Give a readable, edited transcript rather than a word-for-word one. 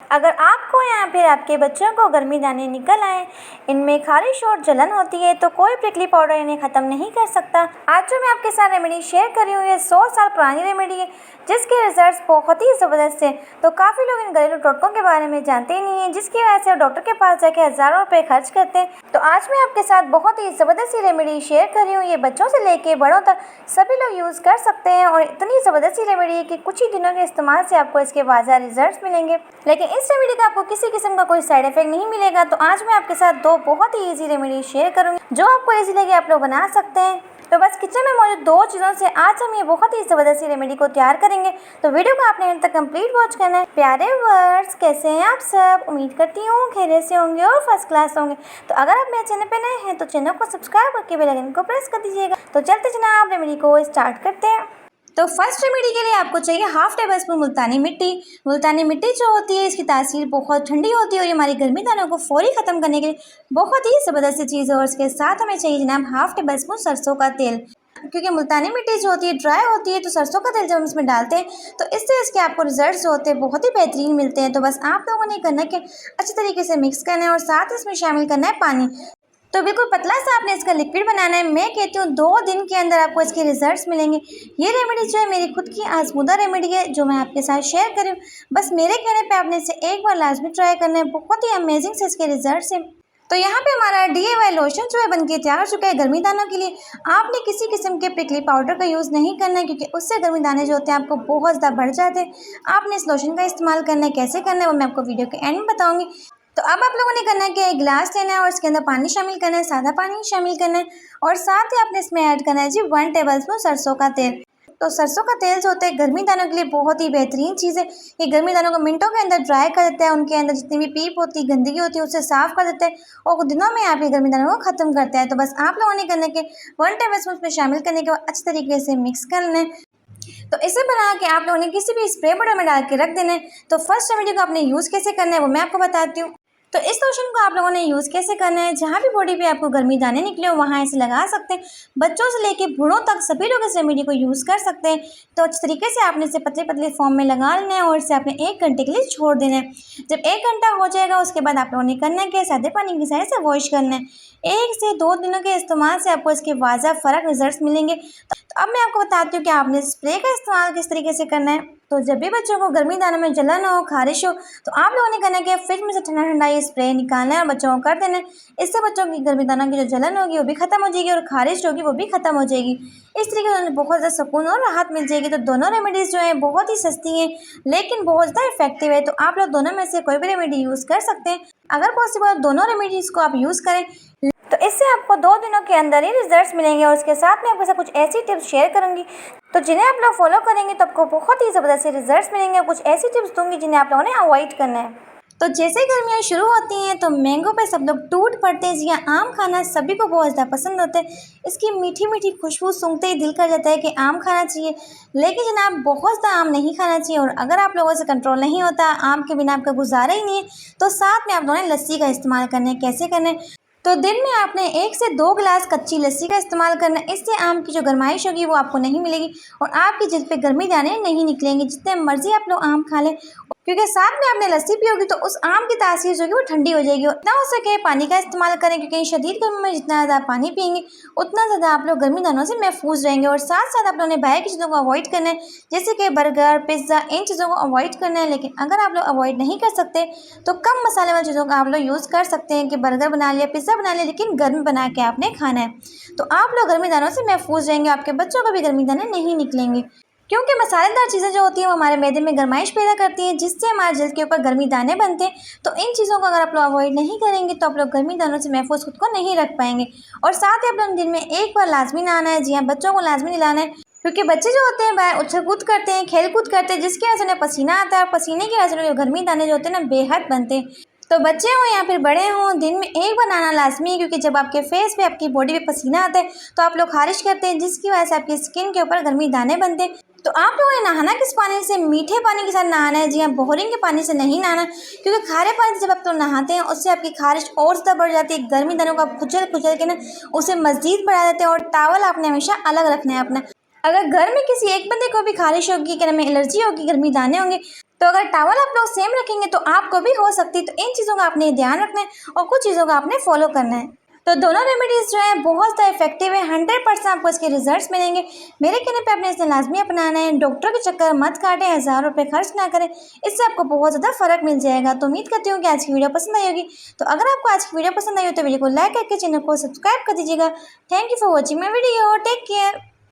अगर आपको या फिर आपके बच्चों को गर्मी दाने निकल आए, इनमें खारिश और जलन होती है, तो कोई प्रिकली पाउडर इन्हें ख़त्म नहीं कर सकता। आज जो मैं आपके साथ रेमेडी शेयर कर रही हूँ, ये 100 साल पुरानी रेमेडी है जिसके रिजल्ट्स बहुत ही ज़बरदस्त है। तो काफ़ी लोग इन घरेलू टोटकों के बारे में जानते ही नहीं है, जिसकी वजह से डॉक्टर के पास जाके हज़ारों रुपये खर्च करते हैं। तो आज मैं आपके साथ बहुत ही ज़बरदस्त सी रेमेडी शेयर कर रही हूँ। ये बच्चों से लेके बड़ों तक सभी लोग यूज़ कर सकते हैं और इतनी ज़बरदस्त रेमेडी है कि कुछ ही दिनों के इस्तेमाल से आपको इसके बाजार रिजल्ट्स मिलेंगे। लेकिन इस रेमेडी का आपको किसी किस्म का कोई साइड इफेक्ट नहीं मिलेगा। तो आज मैं आपके साथ 2 बहुत ही ईजी रेमेडी शेयर करूँगी जो आपको ईजी लगे, आप लोग बना सकते हैं। तो बस किचन में मौजूद 2 चीज़ों से आज हम ये बहुत ही ज़बरदस्त रेमेडी को तैयार करेंगे। तो वीडियो को आपने एंड तक कंप्लीट वॉच करना है। प्यारे वर्ड्स, कैसे हैं आप सब? उम्मीद करती हूँ खैरियत से होंगे और फर्स्ट क्लास होंगे। तो अगर आप मेरे चैनल पे नए हैं तो चैनल को सब्सक्राइब करके बेल आइकन को प्रेस कर दीजिएगा। तो चलते जनाब रेमेडी को स्टार्ट करते हैं। तो फर्स्ट रेमेडी के लिए आपको चाहिए हाफ टेबल स्पून मुल्तानी मिट्टी। मुल्तानी मिट्टी जो होती है इसकी तासीर बहुत ठंडी होती है और ये हमारी गर्मी दानों को फौरी ख़त्म करने के लिए बहुत ही ज़बरदस्त चीज़ है। और इसके साथ हमें चाहिए जनाब हाफ टेबल स्पून सरसों का तेल, क्योंकि मुल्तानी मिट्टी जो होती है ड्राई होती है, तो सरसों का तेल जब हम इसमें डालते हैं तो इससे इसके आपको रिजल्ट्स जो होते हैं बहुत ही बेहतरीन मिलते हैं। तो बस आप लोगों ने करना है कि अच्छी तरीके से मिक्स करना है और साथ इसमें शामिल करना है पानी। तो बिल्कुल पतला सा आपने इसका लिक्विड बनाना है। मैं कहती हूँ 2 दिन के अंदर आपको इसके रिजल्ट्स मिलेंगे। ये रेमेडी जो है मेरी खुद की आजमूदा रेमेडी है जो मैं आपके साथ शेयर करूँ। बस मेरे कहने पे आपने इसे एक बार लाजमी ट्राई करना है, बहुत ही अमेजिंग से इसके रिजल्ट्स हैं। तो यहाँ पे हमारा DIY लोशन जो है बनके तैयार हो चुका है गर्मी दानों के लिए। आपने किसी किस्म के प्रिकली पाउडर का यूज़ नहीं करना है, क्योंकि उससे गर्मी दाने जो होते हैं आपको बहुत ज़्यादा बढ़ जाते हैं। आपने इस लोशन का इस्तेमाल करना है, कैसे करना है वो मैं आपको वीडियो के एंड में बताऊँगी। तो अब आप लोगों ने करना है कि एक गिलास लेना है और इसके अंदर पानी शामिल करना है, सादा पानी शामिल करना है और साथ ही आपने इसमें ऐड करना है जी 1 टेबल स्पून सरसों का तेल। तो सरसों का तेल जो होता है गर्मी दानों के लिए बहुत ही बेहतरीन चीज़ है। ये गर्मी दानों को मिनटों के अंदर ड्राई कर देता है, उनके अंदर जितनी भी पीप होती है, गंदगी होती है, उससे साफ कर देता है और कुछ दिनों में आप ये गर्मी दानों को ख़त्म करता है। तो बस आप लोगों ने करना है कि 1 टेबल स्पून में शामिल करने के बाद अच्छी तरीके से मिक्स कर लेना है। तो इसे बना के आप लोगों ने किसी भी स्प्रे बॉटल में डाल के रख देना है। तो फर्स्ट रेमेडी को आपने यूज़ कैसे करना है वो मैं आपको बताती हूँ। तो इस लोशन को आप लोगों ने यूज़ कैसे करना है, जहाँ भी बॉडी पे आपको गर्मी दाने निकले हो वहाँ इसे लगा सकते हैं। बच्चों से लेके बूढ़ों तक सभी लोग इस रेमेडी को यूज़ कर सकते हैं। तो अच्छे तरीके से आपने इसे पतले पतले फॉर्म में लगा लेना है और इसे आपने 1 घंटे के लिए छोड़ देना है। जब 1 घंटा हो जाएगा उसके बाद आप लोगों ने करना है कि सादे पानी की सहायता से वॉश करना है। 1 से 2 दिनों के इस्तेमाल से आपको इसके वाज़ह फ़र्क रिजल्ट्स मिलेंगे। तो अब मैं आपको बताती हूँ कि आपने स्प्रे का इस्तेमाल किस तरीके से करना है। तो जब भी बच्चों को गर्मी दानों में जलन हो, खारिश हो, तो आप लोगों ने करना है कि फ्रिज में से ठंडा ठंडा ये स्प्रे निकालना है और बच्चों को कर देना है। इससे बच्चों की गर्मी दानों की जो जलन होगी वो भी ख़त्म हो जाएगी और खारिश होगी वो भी ख़त्म हो जाएगी। इस तरीके से उन्हें बहुत ज़्यादा सुकून और राहत मिल जाएगी। तो दोनों रेमेडीज़ जो हैं बहुत ही सस्ती हैं लेकिन बहुत ज़्यादा इफेक्टिव है। तो आप लोग दोनों में से कोई भी रेमेडी यूज़ कर सकते हैं। अगर पॉसिबल दोनों रेमेडीज़ को आप यूज़ करें तो इससे आपको 2 दिनों के अंदर ही रिजल्ट्स मिलेंगे। और इसके साथ में आपके साथ कुछ ऐसी टिप्स शेयर करूंगी तो जिन्हें आप लोग फॉलो करेंगे तो आपको बहुत ही ज़बरदस्त रिजल्ट्स मिलेंगे। कुछ ऐसी टिप्स दूंगी जिन्हें आप लोगों ने अवॉइड करना है। तो जैसे गर्मियाँ शुरू होती हैं तो मैंगो पे सब लोग टूट पड़ते हैं। जी हाँ, आम खाना सभी को बहुत ज़्यादा पसंद होता है। इसकी मीठी मीठी खुशबू सूंघते ही दिल कर जाता है कि आम खाना चाहिए। लेकिन जनाब बहुत ज़्यादा आम नहीं खाना चाहिए और अगर आप लोगों से कंट्रोल नहीं होता, आम के बिना आपका गुजारा ही नहीं है, तो साथ में आप लोगों ने लस्सी का इस्तेमाल करना है। कैसे करना है? तो दिन में आपने 1 से 2 गिलास कच्ची लस्सी का इस्तेमाल करना है। इससे आम की जो गर्माइश होगी वो आपको नहीं मिलेगी और आपकी जिल्द पे गर्मी दाने नहीं निकलेंगे। जितने मर्जी आप लोग आम खा लें, क्योंकि साथ में आपने लस्सी पियोगी तो उस आम की तासीर जो होगी वो ठंडी हो जाएगी। जितना हो सके पानी का इस्तेमाल करें, क्योंकि शदीद गर्मी में जितना ज़्यादा पानी पिएंगे उतना ज़्यादा आप लोग गर्मी दानों से महफूज रहेंगे। और साथ साथ आप लोगों ने बाहर की चीज़ों को अवॉइड करना है, जैसे कि बर्गर, पिज़्ज़ा, इन चीज़ों को अवॉइड करना है। लेकिन अगर आप लोग अवॉइड नहीं कर सकते तो कम मसाले वाली चीज़ों का आप लोग यूज़ कर सकते हैं कि बर्गर बना लिया, पिज़्ज़ा बना लिया, लेकिन गर्म बना के आपने खाना है। तो आप लोग गर्मी दानों से महफूज रहेंगे, आपके बच्चों को भी गर्मी दाने नहीं निकलेंगे। क्योंकि मसालेदार चीज़ें जो होती हैं वो हमारे मैदे में गर्माइश पैदा करती हैं, जिससे हमारे जिल्द के ऊपर गर्मी दाने बनते हैं। तो इन चीज़ों को अगर आप लोग अवॉइड नहीं करेंगे तो आप लोग गर्मी दानों से महफूज खुद को नहीं रख पाएंगे। और साथ ही आप लोग दिन में 1 बार लाजमी नहाना है। जी हाँ, बच्चों को लाजमी नहलाना है, क्योंकि बच्चे जो होते हैं बाहर उछल कूद करते हैं, खेल कूद करते हैं, जिसकी वजह से उन्हें पसीना आता है और पसीने की वजह से उन्हें गर्मी दाने जो होते हैं ना बेहद बनते हैं। तो बच्चे हों या फिर बड़े हों, दिन में 1 बार नहाना लाजमी है, क्योंकि जब आपके फेस पे, आपकी बॉडी पे पसीना आता है तो आप लोग खारिश करते हैं, जिसकी वजह से आपकी स्किन के ऊपर गर्मी दाने बनते हैं। तो आप लोगों ने नहाना किस पानी से? मीठे पानी के साथ नहाना है। जी हाँ, बोरिंग के पानी से नहीं नहाना, क्योंकि खारे पानी से जब आप लोग नहाते हैं उससे आपकी खारिश और ज़्यादा बढ़ जाती है। गर्मी दानों को आप खुजल खुजल के ना उसे मज़ीद बढ़ा देते हैं। और टॉवल आपने हमेशा अलग रखना है अपना। अगर घर में किसी एक बंदे को भी खारिश होगी, क्या नाम है, एलर्जी होगी, गर्मी दाने होंगे, तो अगर टॉवल आप लोग सेम रखेंगे तो आपको भी हो सकती है। तो इन चीज़ों का आपने ध्यान रखना है और कुछ चीज़ों का आपने फॉलो करना है। तो दोनों रेमेडीज़ जो है बहुत ज़्यादा इफेक्टिव है, 100% आपको इसके रिजल्ट्स मिलेंगे। मेरे कहने पे आपने इसे लाजमी अपनाना है। डॉक्टर के चक्कर मत काटें, हज़ार रुपये खर्च ना करें, इससे आपको बहुत ज़्यादा फ़र्क मिल जाएगा। तो उम्मीद करती हूँ कि आज की वीडियो पसंद आई होगी। तो अगर आपको आज की वीडियो पसंद आई हो तो वीडियो को लाइक करके चैनल को सब्सक्राइब कर दीजिएगा। Thank you for watching my video. Take care.